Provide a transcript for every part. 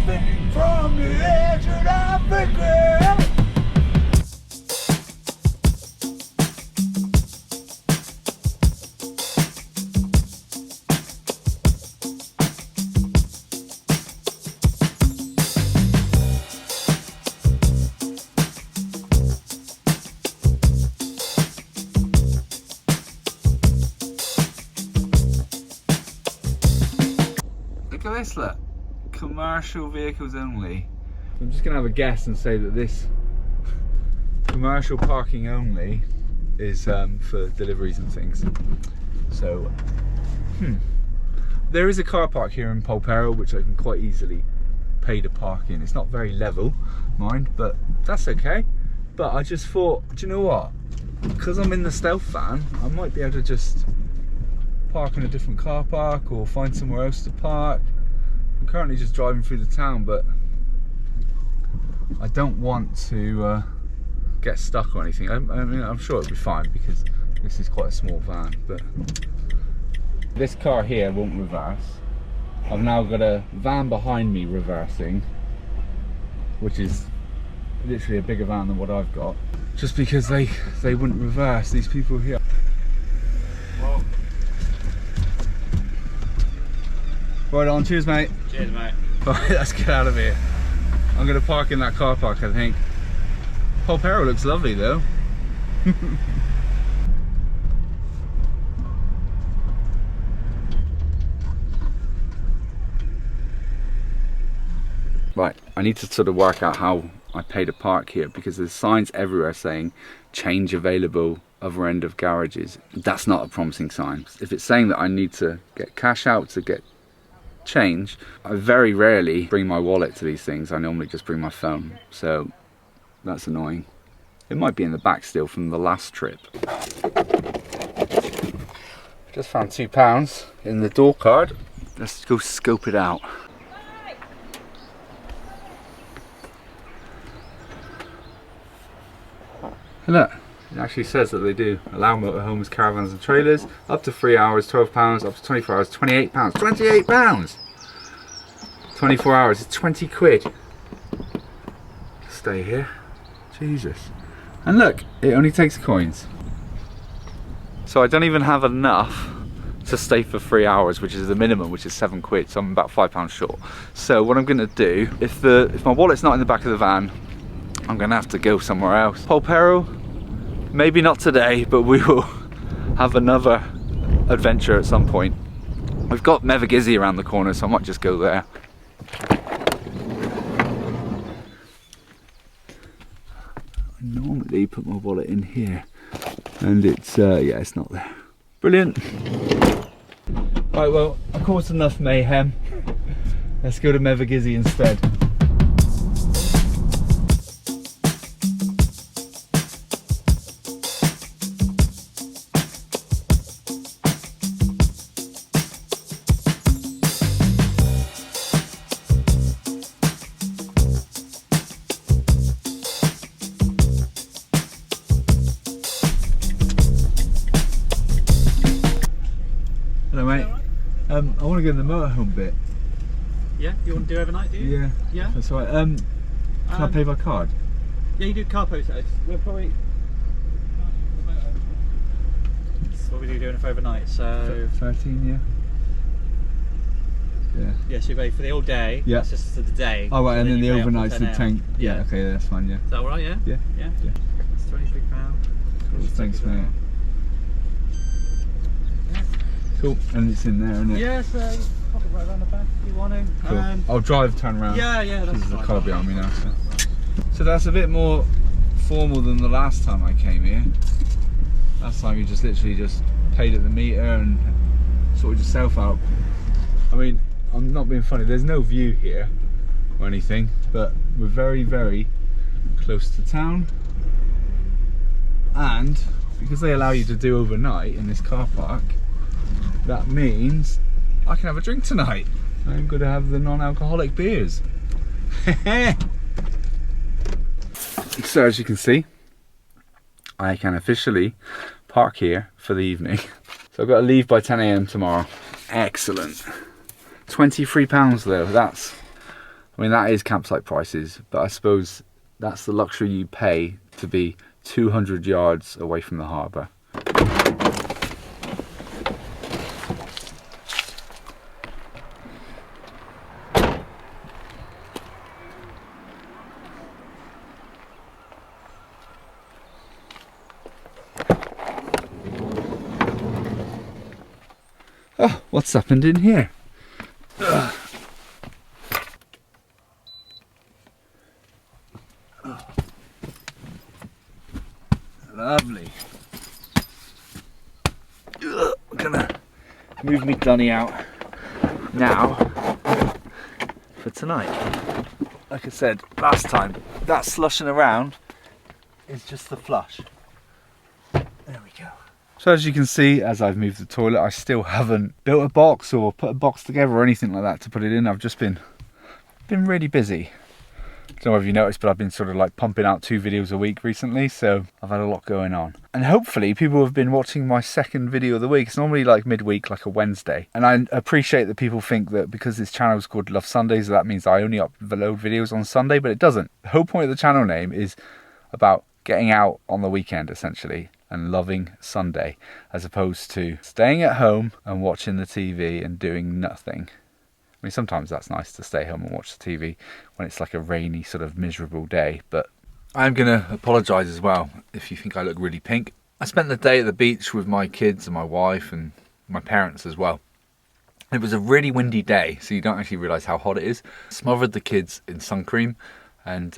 spinning from the edge of Africa. Look at this, look. Commercial vehicles only. I'm just gonna have a guess and say that this commercial parking only is for deliveries and things. So, there is a car park here in Polperro which I can quite easily pay to park in. It's not very level, mind, but that's okay. But I just thought, do you know what? Because I'm in the stealth van, I might be able to just park in a different car park or find somewhere else to park. I'm currently just driving through the town, but I don't want to get stuck or anything. I mean, I'm sure it'll be fine because this is quite a small van, but this car here won't reverse. I've now got a van behind me reversing, which is literally a bigger van than what I've got, just because they wouldn't reverse, these people here. Well, right on, cheers mate. Cheers mate. Right, let's get out of here. I'm going to park in that car park, I think. Polperro looks lovely though. Right, I need to sort of work out how I pay to park here, because there's signs everywhere saying change available, other end of garages. That's not a promising sign. If it's saying that I need to get cash out to get change, I very rarely bring my wallet to these things. I normally just bring my phone, so that's annoying. It might be in the back still from the last trip. Just found £2 in the door card. Let's go scope it out. Look, it actually says that they do allow motorhomes, caravans and trailers up to 3 hours, £12, up to 24 hours, £28. £28! 24 hours, it's 20 quid. Stay here. Jesus. And look, it only takes coins. So I don't even have enough to stay for 3 hours, which is the minimum, which is 7 quid, so I'm about £5 short. So what I'm gonna do, if my wallet's not in the back of the van, I'm gonna have to go somewhere else. Polperro, maybe not today, but we will have another adventure at some point. We've got Mevagizzi around the corner, so I might just go there. I normally put my wallet in here, and it's yeah, it's not there. Brilliant. Right, well, I caused enough mayhem. Let's go to Mevagizzi instead. Hello mate, I want to go in the motorhome bit. Yeah, you want to do overnight, do you? Yeah, yeah. That's right. Can I pay by card? Yeah, you do car photos. We're probably. So what we do doing it for overnight? So 13, yeah. Yeah. yeah, so you pay for the whole day. Yeah. That's just for the day. Oh right, so and then the you pay up to overnight's the 10 tank. hours. Yeah. Okay, that's fine. Yeah. Is that all right? Yeah. Yeah. Yeah. Yeah. It's £23. Cool, thanks, mate. Cool, and it's in there, isn't it? Yeah, so pop it right around the back if you want to. Cool. I'll drive, turn around. Yeah, yeah, that's There's a fine. car behind me now. So that's a bit more formal than the last time I came here. Last time you just literally just paid at the meter and sorted yourself out. I mean, I'm not being funny, there's no view here or anything, but we're very, very close to town. And because they allow you to do overnight in this car park, that means I can have a drink tonight. I'm going to have the non-alcoholic beers. So as you can see, I can officially park here for the evening. So I've got to leave by 10 AM tomorrow. Excellent. £23 though, I mean, that is campsite prices, but I suppose that's the luxury you pay to be 200 yards away from the harbour. Oh, what's happened in here? Ugh. Lovely. Ugh, I'm gonna move me dunny out now for tonight. Like I said last time, that slushing around is just the flush. There we go. So as you can see, as I've moved the toilet, I still haven't built a box or put a box together or anything like that to put it in. I've just been really busy. I don't know if you noticed, but I've been sort of like pumping out 2 videos a week recently, so I've had a lot going on. And hopefully people have been watching my second video of the week. It's normally like midweek, like a Wednesday. And I appreciate that people think that because this channel is called Love Sundays, that means I only upload videos on Sunday, but it doesn't. The whole point of the channel name is about getting out on the weekend, essentially, and loving Sunday, as opposed to staying at home and watching the TV and doing nothing. I mean, sometimes that's nice to stay home and watch the TV when it's like a rainy, sort of miserable day, but I'm going to apologise as well if you think I look really pink. I spent the day at the beach with my kids and my wife and my parents as well. It was a really windy day, so you don't actually realise how hot it is. Smothered the kids in sun cream and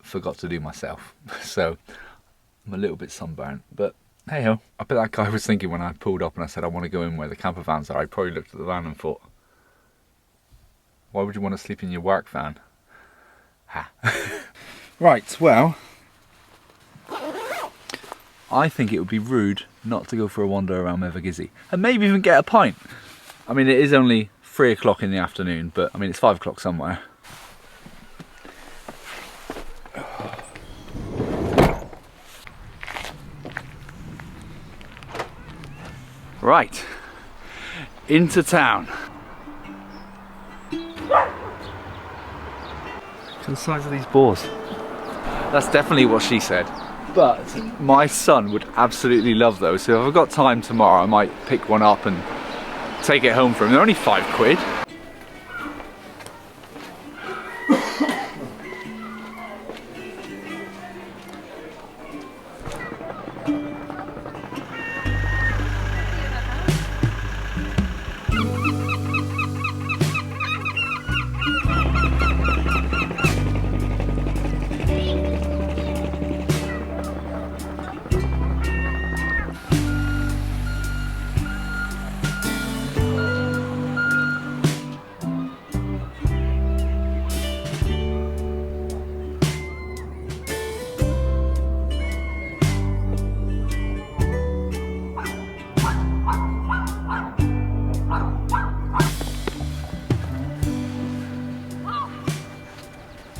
forgot to do myself. So I'm a little bit sunburnt, but hey ho. I bet that guy was thinking when I pulled up and I said I want to go in where the camper vans are, I probably looked at the van and thought, why would you want to sleep in your work van? Ha. Right, well, I think it would be rude not to go for a wander around Mevagissey and maybe even get a pint. I mean, it is only 3 o'clock in the afternoon, but I mean, it's 5 o'clock somewhere. Right, into town. Look at the size of these boars. That's definitely what she said. But my son would absolutely love those, so if I've got time tomorrow I might pick one up and take it home for him. They're only £5.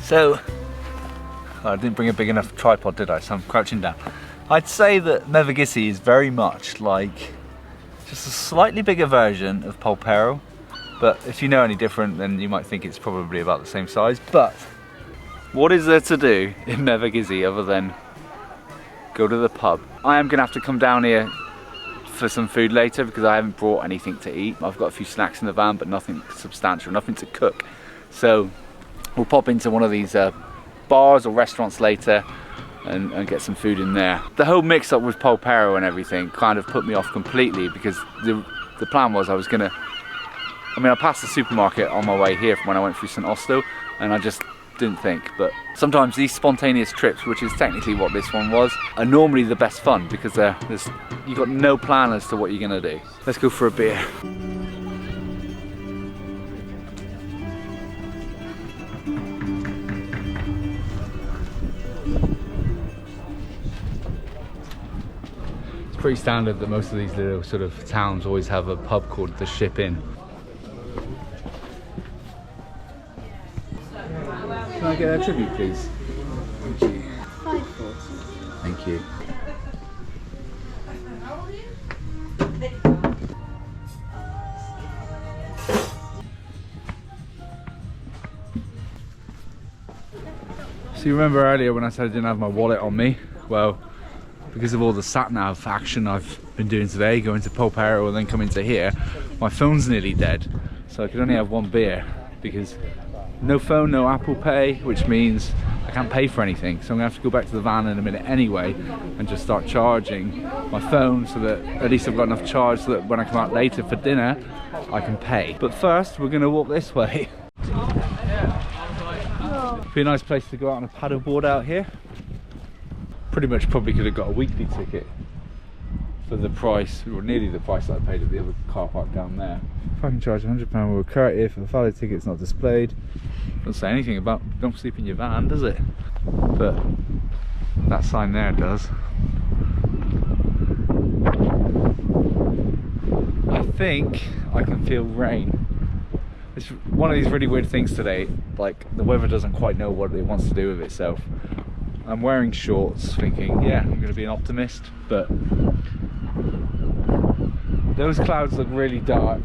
So, I didn't bring a big enough tripod, did I? So I'm crouching down. I'd say that Mevagissey is very much like just a slightly bigger version of Polperro, but if you know any different, then you might think it's probably about the same size. But what is there to do in Mevagissey other than go to the pub? I am gonna have to come down here for some food later because I haven't brought anything to eat. I've got a few snacks in the van, but nothing substantial, nothing to cook. So we'll pop into one of these bars or restaurants later and get some food in there. The whole mix up with Polperro and everything kind of put me off completely because the plan was I passed the supermarket on my way here from when I went through St. Osto and I just didn't think. But sometimes these spontaneous trips, which is technically what this one was, are normally the best fun because you've got no plan as to what you're gonna do. Let's go for a beer. Pretty standard that most of these little sort of towns always have a pub called the Ship Inn. Can I get a tribute, please? Thank you. Thank you. So you remember earlier when I said I didn't have my wallet on me? Well, because of all the sat-nav action I've been doing today, going to Polperro and then coming to here, my phone's nearly dead. So I could only have one beer because no phone, no Apple Pay, which means I can't pay for anything. So I'm gonna have to go back to the van in a minute anyway and just start charging my phone so that at least I've got enough charge so that when I come out later for dinner, I can pay. But first, we're gonna walk this way. Be a nice place to go out on a paddleboard out here. Pretty much probably could have got a weekly ticket for the price, or nearly the price that I paid at the other car park down there. Parking charge £100 will occur if a valid ticket's not displayed. Doesn't say anything about don't sleep in your van, does it? But that sign there does. I think I can feel rain. It's one of these really weird things today, like the weather doesn't quite know what it wants to do with itself. I'm wearing shorts thinking, yeah, I'm going to be an optimist, but those clouds look really dark.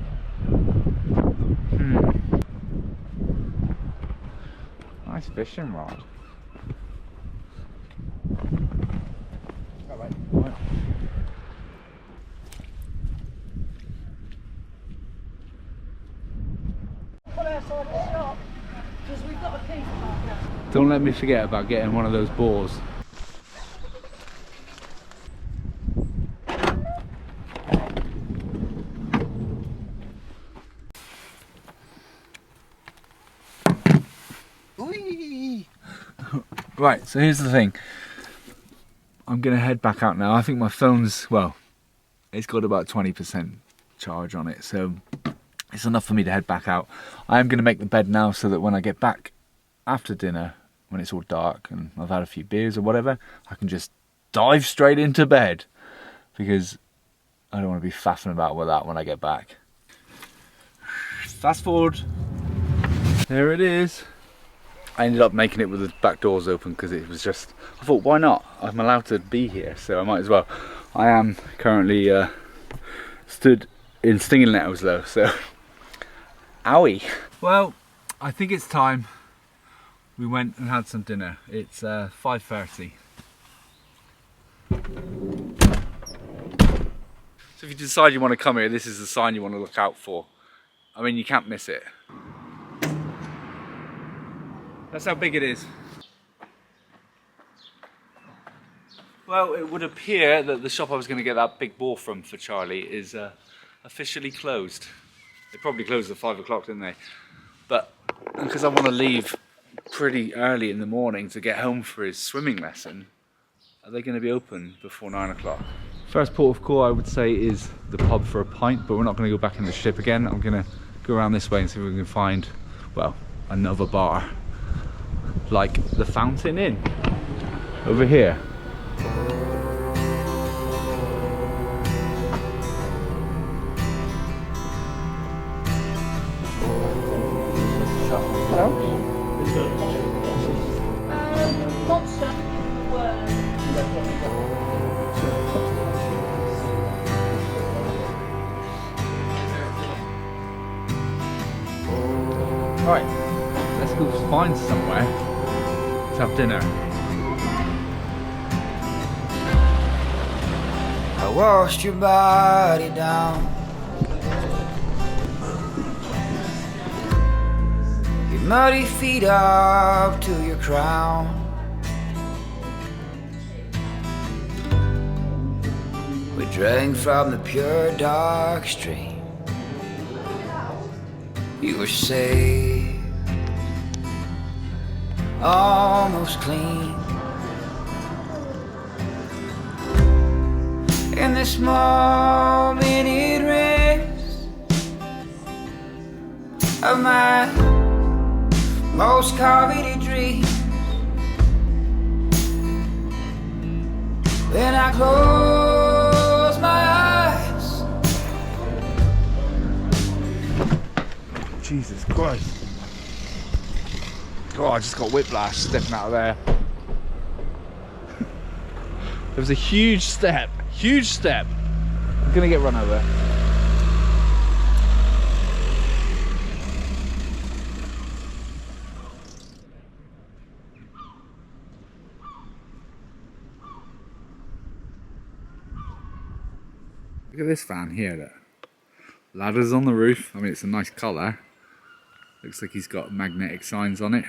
Nice fishing rod. What? Don't let me forget about getting one of those boars. Right, so here's the thing. I'm gonna head back out now. I think my phone's, well, it's got about 20% charge on it, so it's enough for me to head back out. I am gonna make the bed now so that when I get back after dinner, when it's all dark and I've had a few beers or whatever, I can just dive straight into bed because I don't want to be faffing about with that when I get back. Fast forward. There it is. I ended up making it with the back doors open because it was just, I thought, why not? I'm allowed to be here, so I might as well. I am currently stood in stinging nettles though, so owie. Well, I think it's time we went and had some dinner. It's 5:30. So if you decide you want to come here, this is the sign you want to look out for. I mean, you can't miss it. That's how big it is. Well, it would appear that the shop I was going to get that big boar from for Charlie is officially closed. They probably closed at 5 o'clock, didn't they? But because I want to leave pretty early in the morning to get home for his swimming lesson, are they going to be open before 9 o'clock? First port of call I would say is the pub for a pint, but we're not going to go back in the ship again. I'm going to go around this way and see if we can find, well, another bar like the Fountain Inn over here. Right, let's go find somewhere to have dinner. I washed your body down, your muddy feet up to your crown. We drank from the pure dark stream. You were safe, almost clean. In this moment it rests of my most coveted dreams. When I close my eyes, Jesus Christ. Oh, I just got whiplash stepping out of there. There was a huge step. Huge step. I'm gonna get run over. Look at this van here. Look. Ladders on the roof. I mean, it's a nice colour. Looks like he's got magnetic signs on it.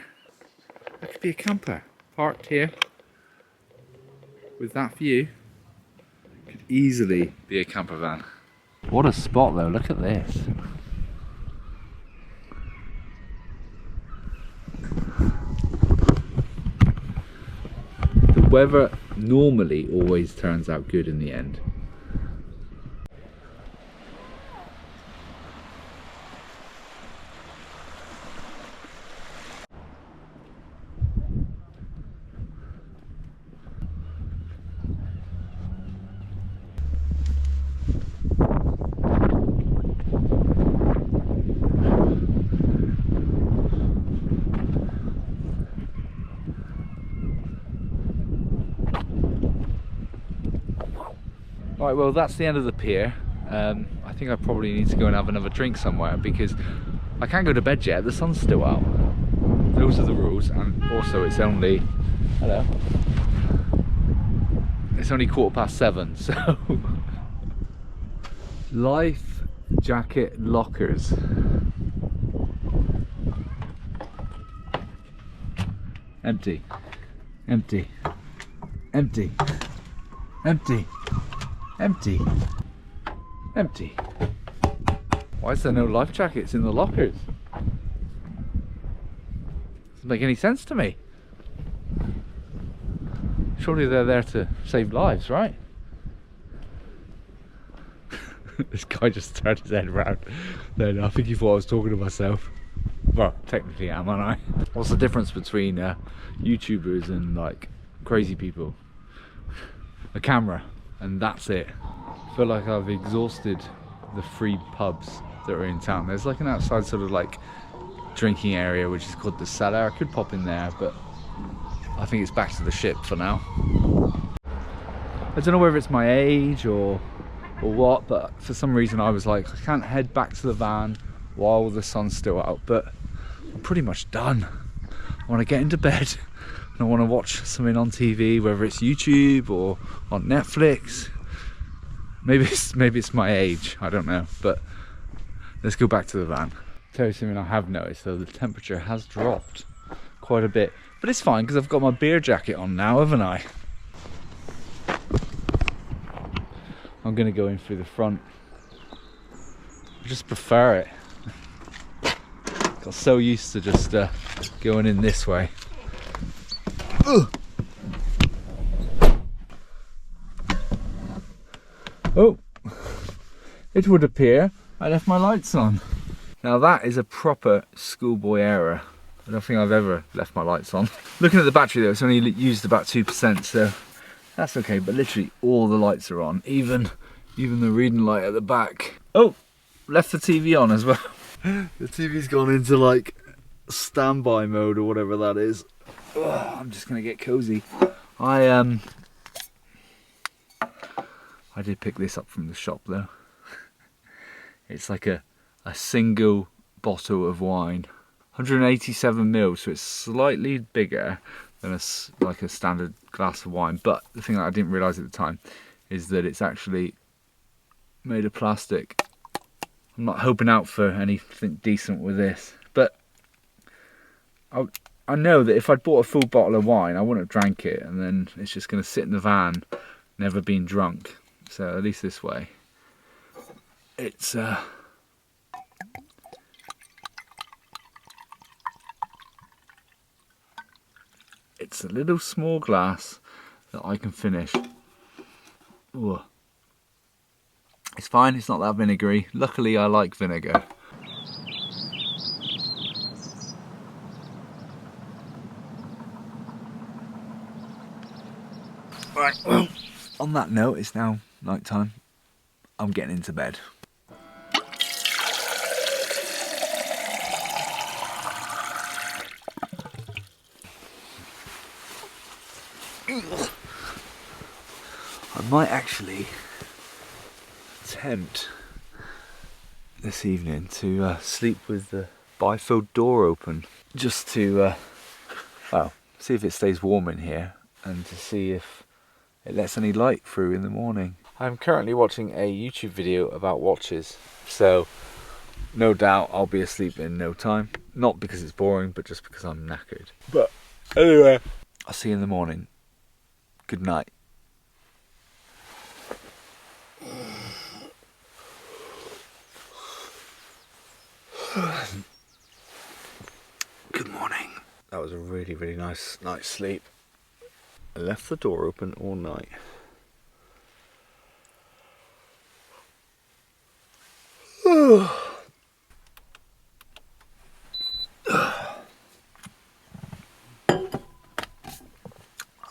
That could be a camper parked here with that view. Could easily be a camper van. What a spot though, look at this. The weather normally always turns out good in the end. Right, well that's the end of the pier. I think I probably need to go and have another drink somewhere because I can't go to bed yet, the sun's still out. Those are the rules, and also it's only, hello, it's only 7:15, so. Life jacket lockers. Empty, empty, empty, empty. Empty. Empty. Why is there no life jackets in the lockers? Doesn't make any sense to me. Surely they're there to save lives, right? This guy just turned his head around. No, I think he thought I was talking to myself. Well, technically am, aren't I? What's the difference between YouTubers and like crazy people? A camera. And that's it. I feel like I've exhausted the free pubs that are in town. There's like an outside sort of like drinking area which is called the Cellar. I could pop in there, but I think it's back to the ship for now. I don't know whether it's my age or what, but for some reason I was like, I can't head back to the van while the sun's still out, but I'm pretty much done. I want to get into bed. I want to watch something on TV, whether it's YouTube or on Netflix. Maybe it's my age, I don't know. But let's go back to the van. Tell you something I have noticed though, the temperature has dropped quite a bit. But it's fine because I've got my beer jacket on now, haven't I? I'm going to go in through the front. I just prefer it. Got so used to just going in this way. Oh, it would appear I left my lights on. Now that is a proper schoolboy error. I don't think I've ever left my lights on. Looking at the battery though, it's only used about 2%, so that's okay, but literally all the lights are on, even the reading light at the back. Oh, left the TV on as well. The TV's gone into like standby mode or whatever that is. Oh, I'm just gonna get cozy. I did pick this up from the shop though. It's like a single bottle of wine, 187ml, so it's slightly bigger than like a standard glass of wine. But the thing that I didn't realise at the time is that it's actually made of plastic. I'm not hoping out for anything decent with this, but I know that if I'd bought a full bottle of wine, I wouldn't have drank it, and then it's just going to sit in the van, never being drunk. So at least this way, it's a little small glass that I can finish. Ooh. It's fine, it's not that vinegary. Luckily I like vinegar. Right, well, on that note, it's now night time. I'm getting into bed. I might actually attempt this evening to sleep with the bifold door open, just to well, see if it stays warm in here and to see if it lets any light through in the morning. I'm currently watching a YouTube video about watches, so no doubt I'll be asleep in no time. Not because it's boring, but just because I'm knackered. But anyway, I'll see you in the morning. Good night. Good morning. That was a really, really nice night's sleep. I left the door open all night.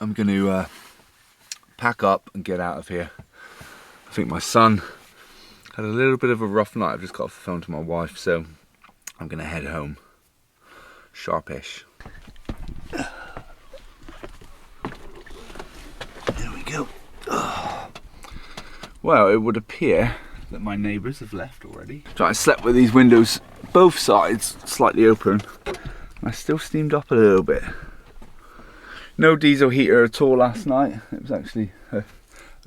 I'm going to pack up and get out of here. I think my son had a little bit of a rough night. I've just got off the phone to my wife, so I'm going to head home. Sharpish. There we go. Well, it would appear that my neighbours have left already. So I slept with these windows, both sides, slightly open. I still steamed up a little bit. No diesel heater at all last night. It was actually a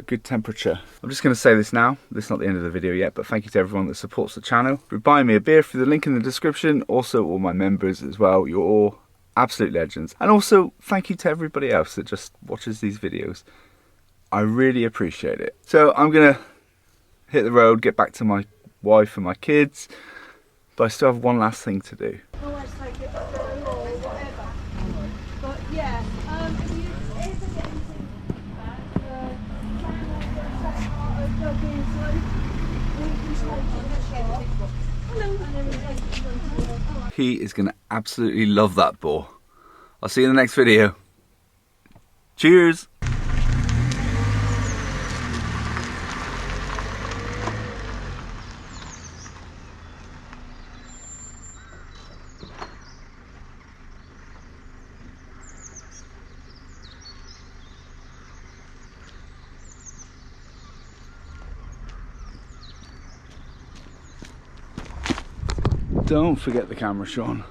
good temperature. I'm just going to say this now. This is not the end of the video yet, but thank you to everyone that supports the channel. For buying me a beer through the link in the description. Also all my members as well. You're all absolute legends. And also thank you to everybody else that just watches these videos. I really appreciate it. So I'm going to hit the road, get back to my wife and my kids, but I still have one last thing to do. Always take it or whatever. But yeah, if you ever get anything back, He is going to absolutely love that boar. I'll see you in the next video. Cheers! Don't forget the camera, Sean.